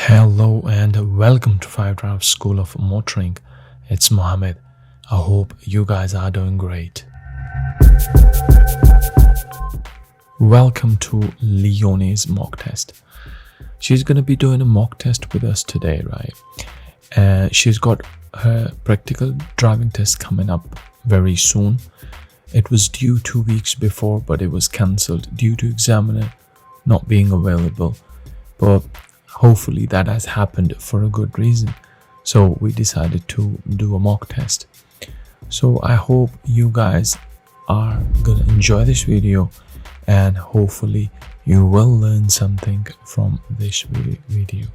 Hello and welcome to 5 Drive School of Motoring. It's Mohammed. I hope you guys are doing great. Welcome to Leonne's mock test. She's going to be doing a mock test with us today, right? She's got her practical driving test coming up very soon. It was due 2 weeks before, but it was cancelled due to examiner not being available. But hopefully that has happened for a good reason. So we decided to do a mock test. So I hope you guys are gonna enjoy this video and hopefully you will learn something from this video.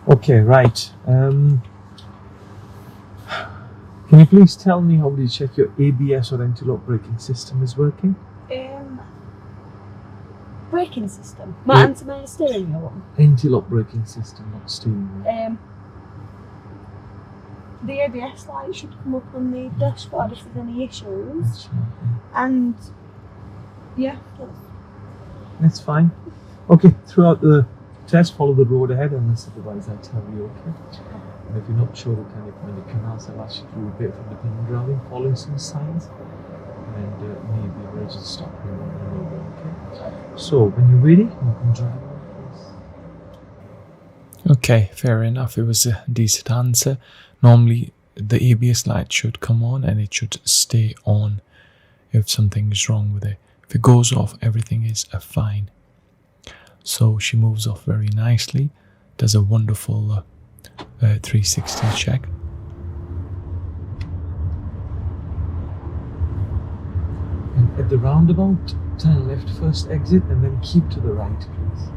Okay, right. Can you please tell me how do you check your ABS or anti-lock braking system is working? Braking system? My steering wheel one? Anti-lock braking system, not steering wheel. The ABS light should come up on the dashboard if there's any issues. That's right, yeah. And yeah, That's fine. Okay, throughout the test, follow the road ahead unless otherwise I tell you, okay? And if you're not sure what kind of many canals, I'll ask you to do a bit of independent driving, following some signs, and maybe a register stop and maneuver, okay? So, when you're ready, you can drive on, please. Okay, fair enough. It was a decent answer. Normally, the ABS light should come on and it should stay on if something is wrong with it. If it goes off, everything is fine. So she moves off very nicely, does a wonderful 360 check. And at the roundabout, turn left first exit and then keep to the right, please.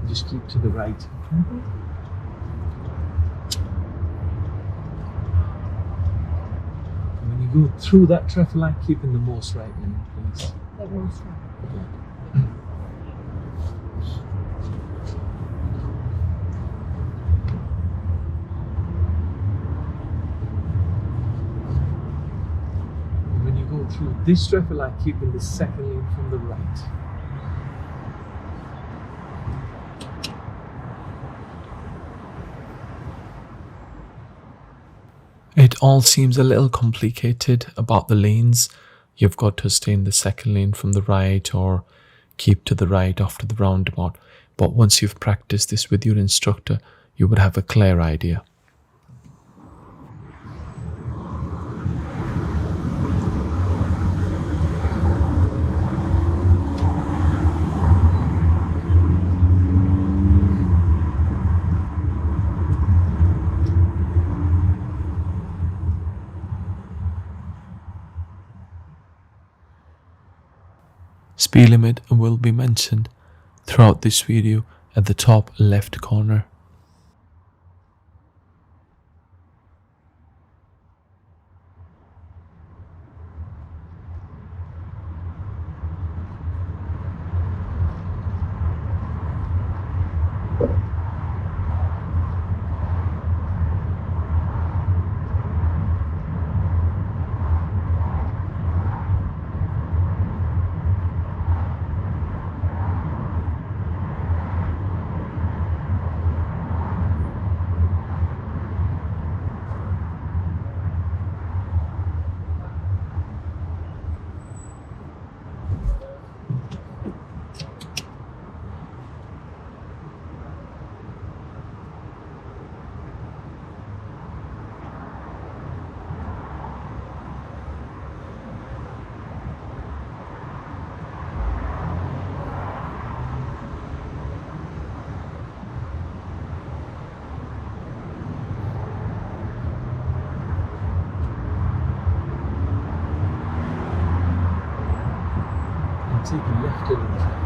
Just keep to the right. Okay? And when you go through that traffic light, keep in the most right lane, please. the most right. Yeah. And when you go through this traffic light, keep in the second lane from the right. It all seems a little complicated about the lanes. You've got to stay in the second lane from the right or keep to the right after the roundabout. But once you've practiced this with your instructor, you would have a clear idea. Speed limit will be mentioned throughout this video at the top left corner. Take a left in the traffic.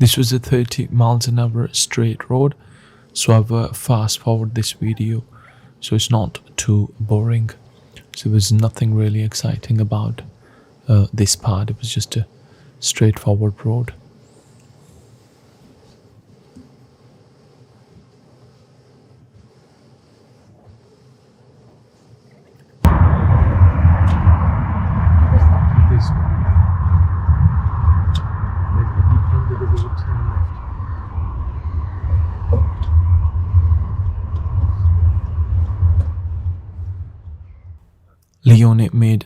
This was a 30 miles an hour straight road, so I've fast forward this video so it's not too boring. So there was nothing really exciting about this part. It was just a straightforward road. This one. Then at the end of the road, turn left. Leonne made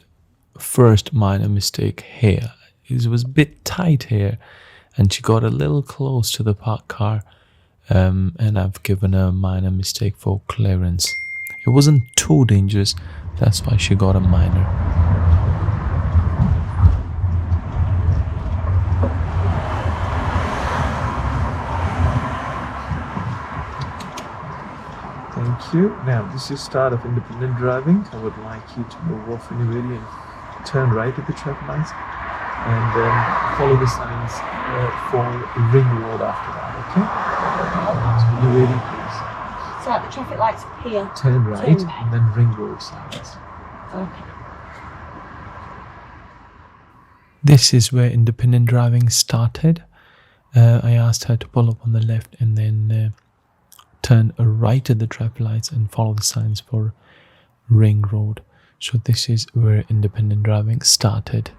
first minor mistake here. It was a bit tight here, and she got a little close to the parked car, and I've given her a minor mistake for clearance. It wasn't too dangerous, that's why she got a minor. Thank you. Now, this is start of independent driving. I would like you to move off in a really and turn right at the traffic lights, and then follow the signs for ring road after that, okay? So when you're ready, please. So the traffic lights up here. Turn right and then ring road signs. Okay. This is where independent driving started. I asked her to pull up on the left and then turn right at the traffic lights and follow the signs for ring road. So this is where independent driving started.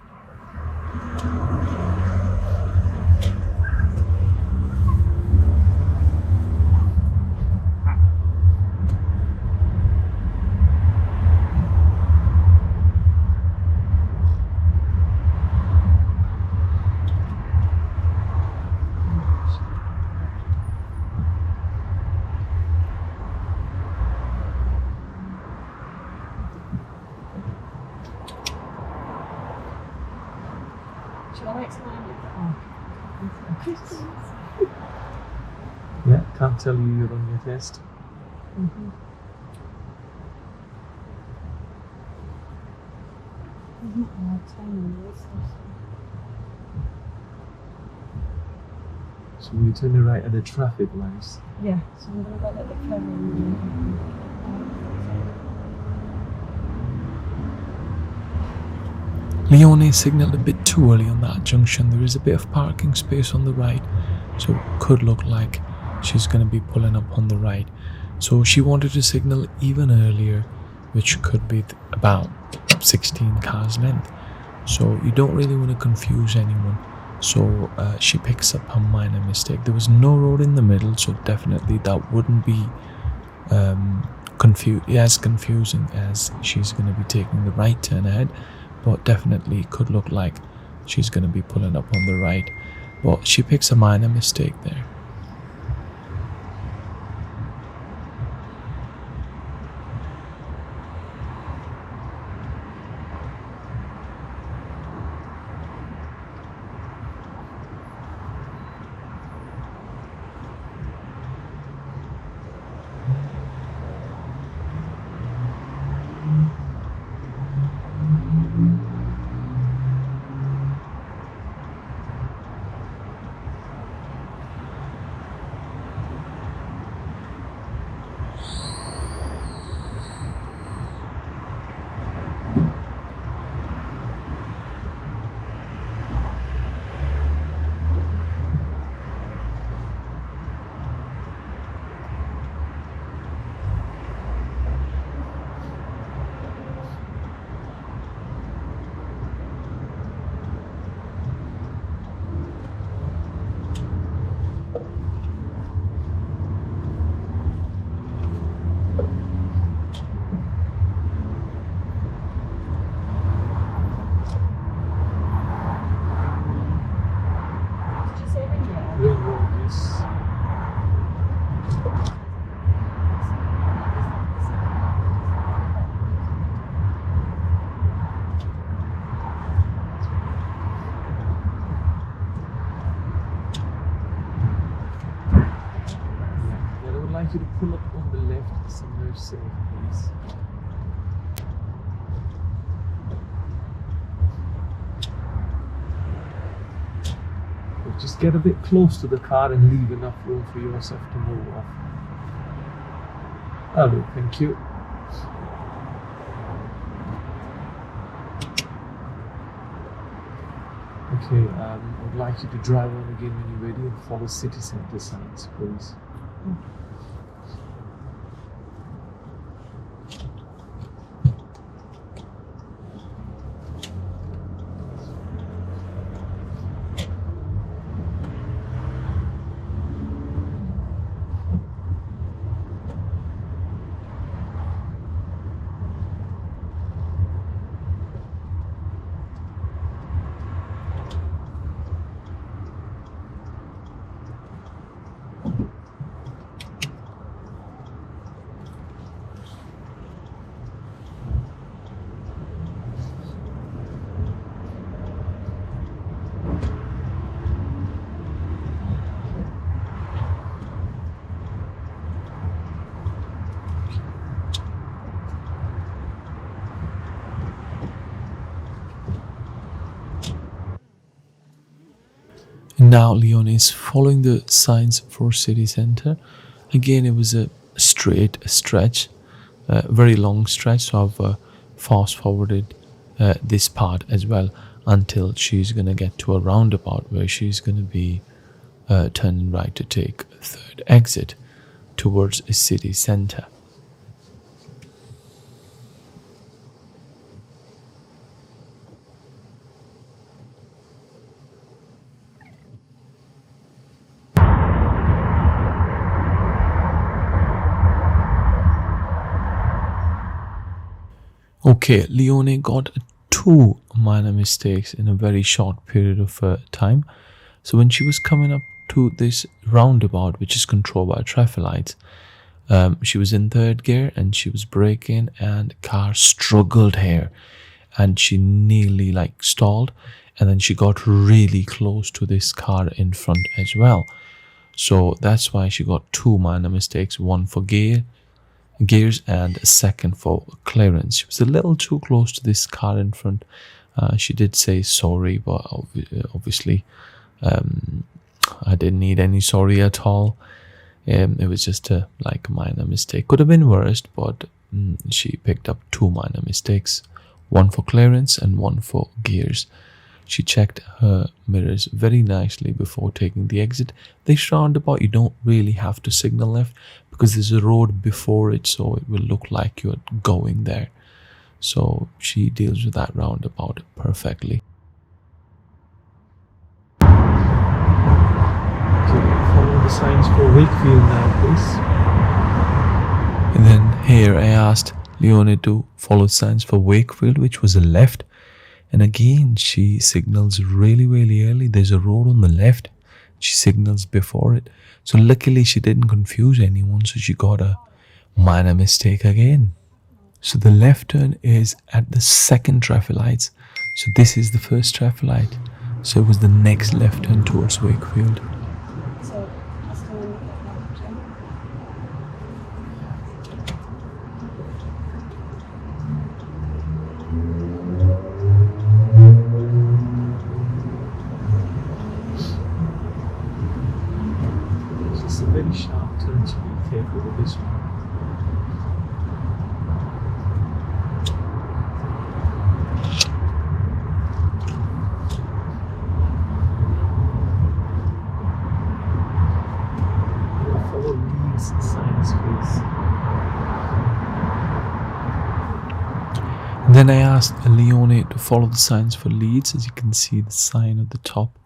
Shall I explain it? Yeah, can't tell you you're on your test. Mm-hmm. So you turn right at the traffic lights. Yeah, so I'm going to go a little bit further in. Leonne signalled a bit too early on that junction. There is a bit of parking space on the right, so it could look like she's going to be pulling up on the right. So she wanted to signal even earlier, which could be about 16 cars length. So you don't really want to confuse anyone. So she picks up her minor mistake. There was no road in the middle, so definitely that wouldn't be as confusing as she's going to be taking the right turn ahead. But definitely could look like she's going to be pulling up on the right. But she picks a minor mistake there. You to pull up on the left somewhere safe, please. Just get a bit close to the car and leave enough room for yourself to move off. Hello, thank you. Okay, I would like you to drive on again when you're ready and follow city centre signs, please. Now Leonne is following the signs for city centre. Again, it was a straight stretch, a very long stretch, so I've fast forwarded this part as well until she's going to get to a roundabout where she's going to be turning right to take a third exit towards a city centre. Okay, Leonne got 2 minor mistakes in a very short period of time. So when she was coming up to this roundabout, which is controlled by traffic lights, she was in 3rd gear and she was braking, and car struggled here and she nearly stalled, and then she got really close to this car in front as well. So that's why she got 2 minor mistakes, one for gears and a second for clearance. She was a little too close to this car in front. She did say sorry, but obviously I didn't need any sorry at all. It was just a minor mistake. Could have been worse, but she picked up 2 minor mistakes, one for clearance and one for gears. She checked her mirrors very nicely before taking the exit. This roundabout, you don't really have to signal left because there's a road before it, so it will look like you're going there. So she deals with that roundabout perfectly. Okay, follow the signs for Wakefield now, please. And then here I asked Leonne to follow signs for Wakefield, which was a left. And again, she signals really, really early. There's a road on the left. She signals before it. So luckily she didn't confuse anyone, so she got a minor mistake again. So the left turn is at the 2nd traffic lights. So this is the 1st traffic light. So it was the next left turn towards Wakefield. So that's the one you get left, yeah? It's a very sharp turn, so be careful with this one. Follow Leeds signs, please. And then I asked Leonne to follow the signs for Leeds. As you can see, the sign at the top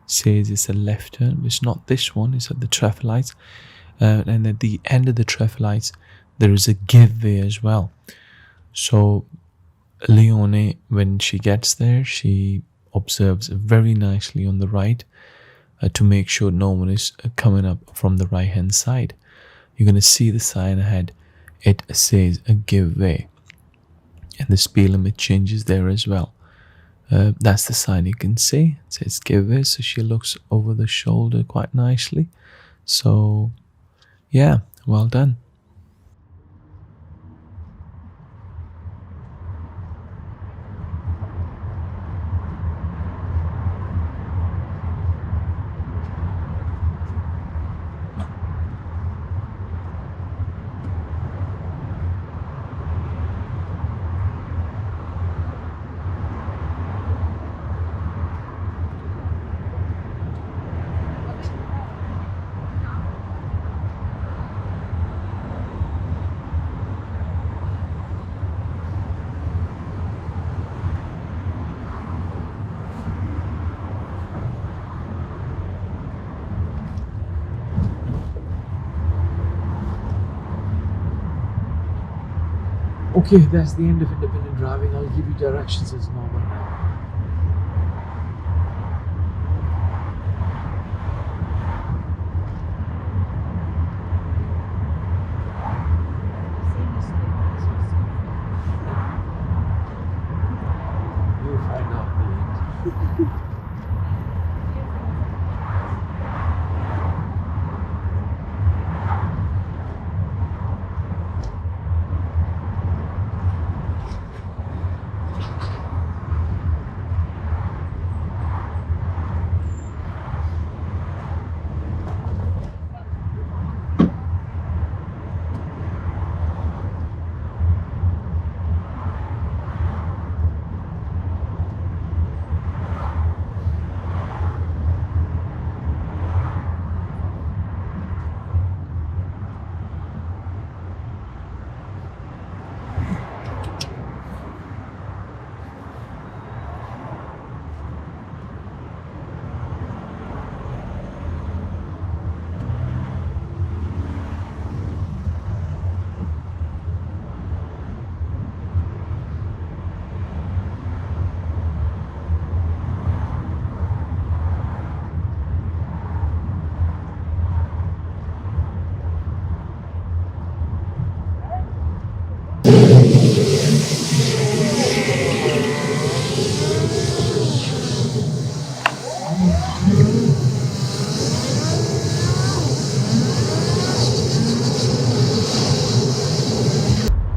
says it's a left turn, but it's not this one, it's at the traffic lights. And at the end of the traffic lights, there is a give way as well. So Leonne, when she gets there, she observes very nicely on the right to make sure no one is coming up from the right hand side. You're going to see the sign ahead. It says a give way, and the speed limit changes there as well. That's the sign you can see. It says give way, so she looks over the shoulder quite nicely. So yeah, well done. Okay, that's the end of independent driving. I'll give you directions as normal now. You'll find out at the end.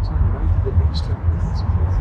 Turn right to the next traffic lights, please.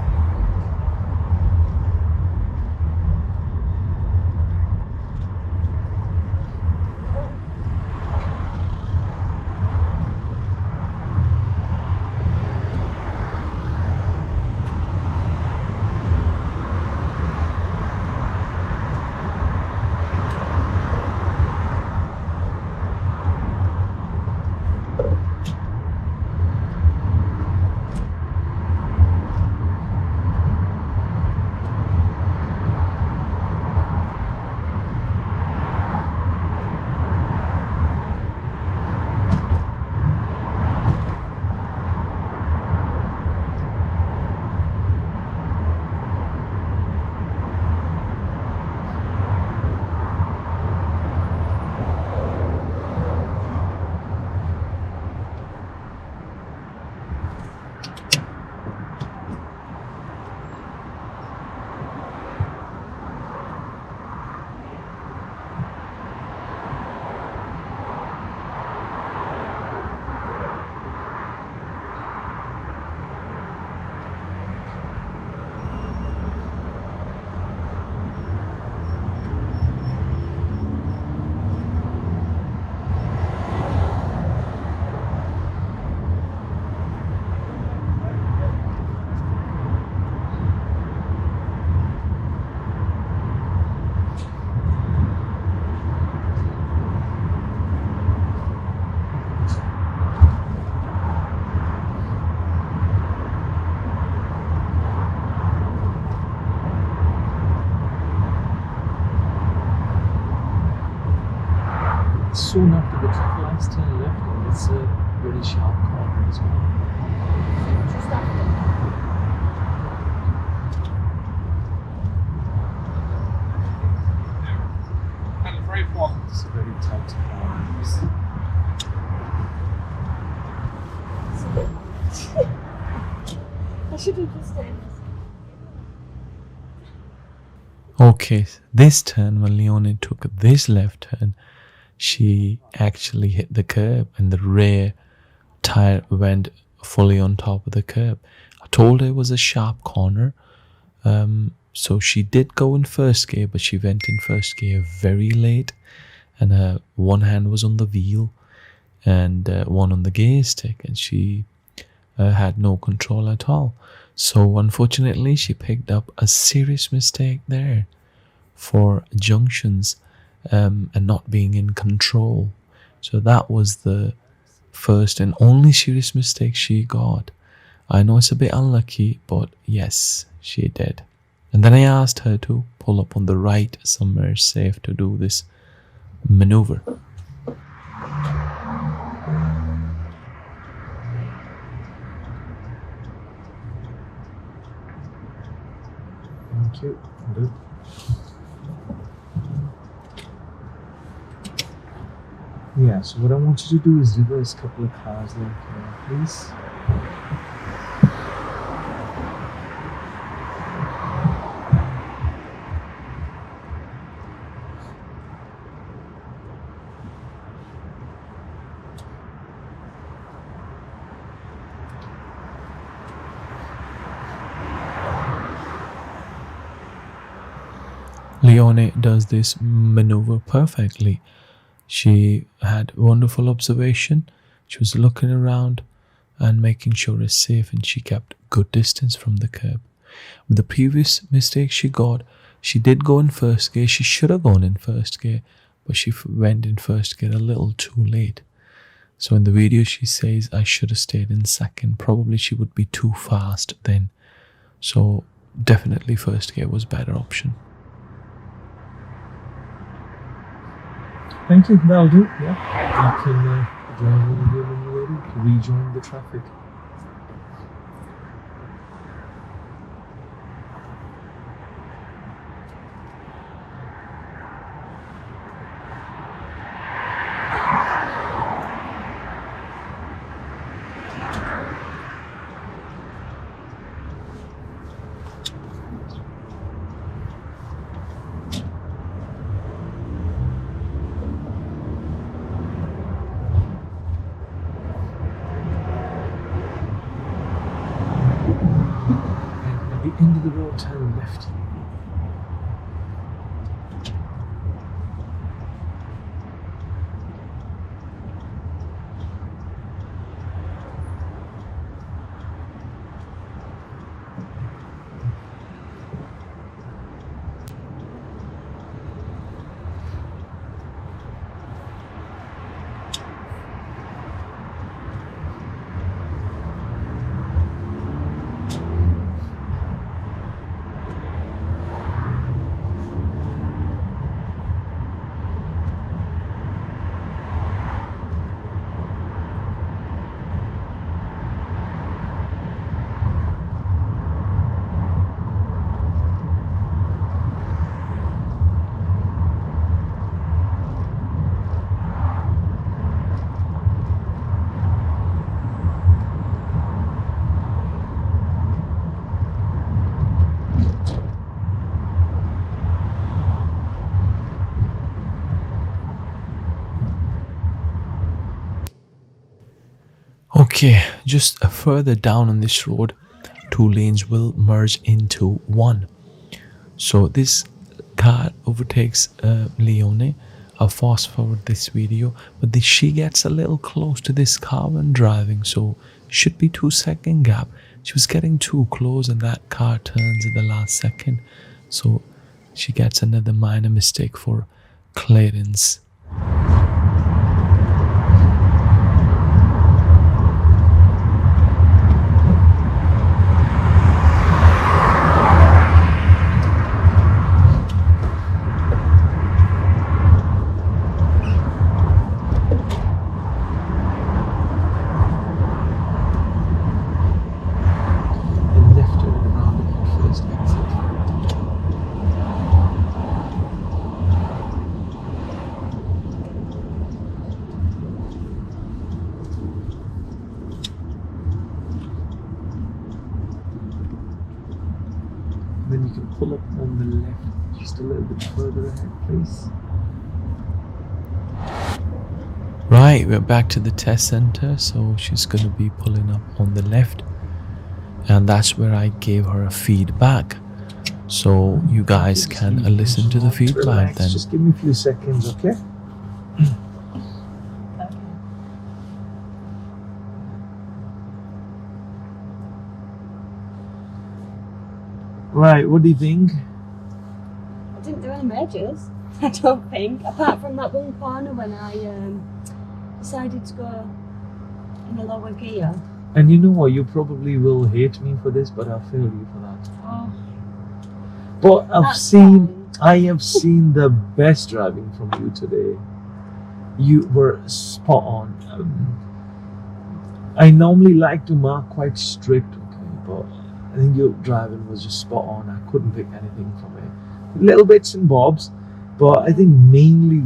Soon after the traffic lights turn left, and it's a very sharp corner as well. Just after. And very far. It's a very tight corner. I should have just done. Okay, this turn, when Leonne took this left turn, she actually hit the curb and the rear tire went fully on top of the curb. I told her it was a sharp corner, so she did go in first gear, but she went in first gear very late, and her one hand was on the wheel and one on the gear stick, and she had no control at all. So unfortunately she picked up a serious mistake there for junctions and not being in control. So that was the first and only serious mistake she got. I know it's a bit unlucky, but yes, she did. And then I asked her to pull up on the right somewhere safe to do this maneuver. Thank you. Good. Yeah, so what I want you to do is reverse a couple of cars there, please. Leonne does this maneuver perfectly. She had wonderful observation. She was looking around and making sure it's safe, and she kept good distance from the curb. With the previous mistake she did go in first gear. She should have gone in first gear, but she went in first gear a little too late. So in the video she says, I should have stayed in second. Probably she would be too fast then. So definitely first gear was better option. Thank you, that'll do. Yeah, you can drive over here when you're ready to rejoin the traffic. At the end of the road, turn left. Okay, just further down on this road, two lanes will merge into one. So this car overtakes Leonne. I'll fast forward this video, but she gets a little close to this car when driving, so should be 2-second gap. She was getting too close and that car turns at the last second, so she gets another minor mistake for clearance. Then you can pull up on the left just a little bit further ahead, please. Right, we're back to the test center, so she's going to be pulling up on the left, and that's where I gave her a feedback. So you guys can listen to the feedback. Relax, then. Just give me a few seconds, okay? Right, what do you think? I didn't do any majors, I don't think, apart from that one corner when I decided to go in a lower gear. And you know what, you probably will hate me for this, but I'll fail you for that. Oh, But that's fine. I have seen the best driving from you today. You were spot on. I normally like to mark quite strict, okay, but I think your driving was just spot on. I couldn't pick anything from it. Little bits and bobs, but I think mainly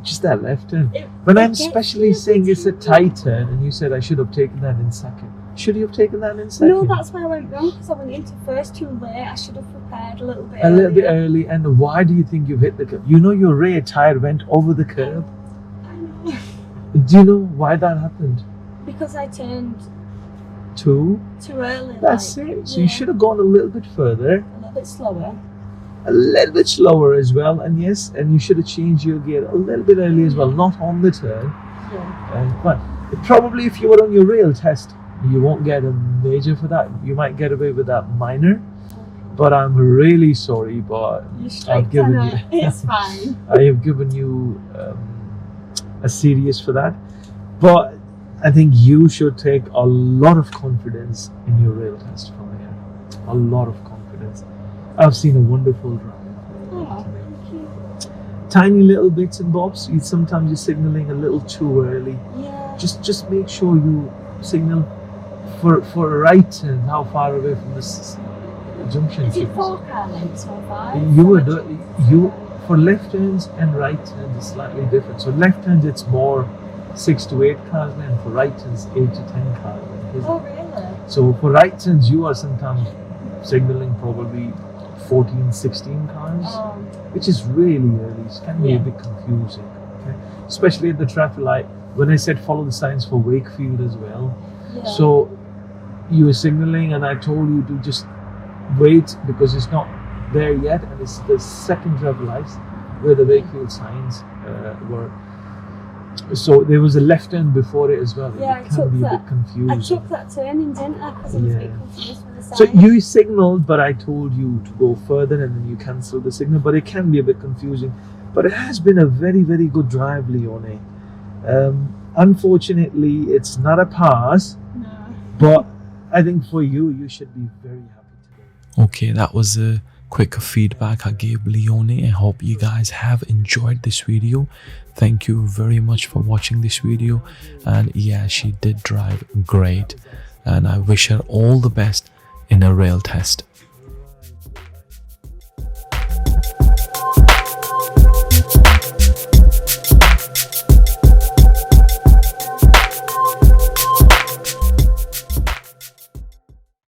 just that left turn. When I'm especially saying it's a tight turn, and you said I should have taken that in second. Should you have taken that in second? No, that's where I went wrong because I went into first too late. I should have prepared a little bit A little bit early. And why do you think you've hit the curb? You know your rear tyre went over the curb. I know. Do you know why that happened? Because I turned Too early. That's like, it. So you should have gone a little bit further. A little bit slower. A little bit slower as well, and yes, and you should have changed your gear a little bit early as well, not on the turn. Yeah. But probably if you were on your real test, you won't get a major for that. You might get away with that minor. But I'm really sorry, but You I've straight given on you. it. It's fine. I have given you a serious for that. But I think you should take a lot of confidence in your real test from here. A lot of confidence. I've seen a wonderful drive. Oh, thank you. Tiny little bits and bobs. Sometimes you're signaling a little too early. Yeah. Just make sure you signal for a right turn. How far away from this junction? Is it 4 car lengths or 5? For left turns and right turns it's slightly different. So left turns it's more 6 to 8 cars length. For right turns 8 to 10 cars length. Isn't Oh, it? really? So for right turns you are sometimes signaling probably 14, 16 cars, which is really early. It can be a bit confusing, okay? Especially at the traffic light. When I said follow the signs for Wakefield as well. Yeah. So you were signaling and I told you to just wait because it's not there yet, and it's the second traffic lights where the Wakefield signs were. So there was a left turn before it as well. Yeah, It can be a bit confusing. I took that turning, didn't I? Because I was a bit confused with the sign. So you signaled, but I told you to go further and then you cancelled the signal. But it can be a bit confusing. But it has been a very, very good drive, Leonne. Unfortunately, it's not a pass. No. But I think for you, you should be very happy today. Okay, that was a quick feedback I gave Leonne. I hope you guys have enjoyed this video. Thank you very much for watching this video. And yeah, she did drive great. And I wish her all the best in a rail test.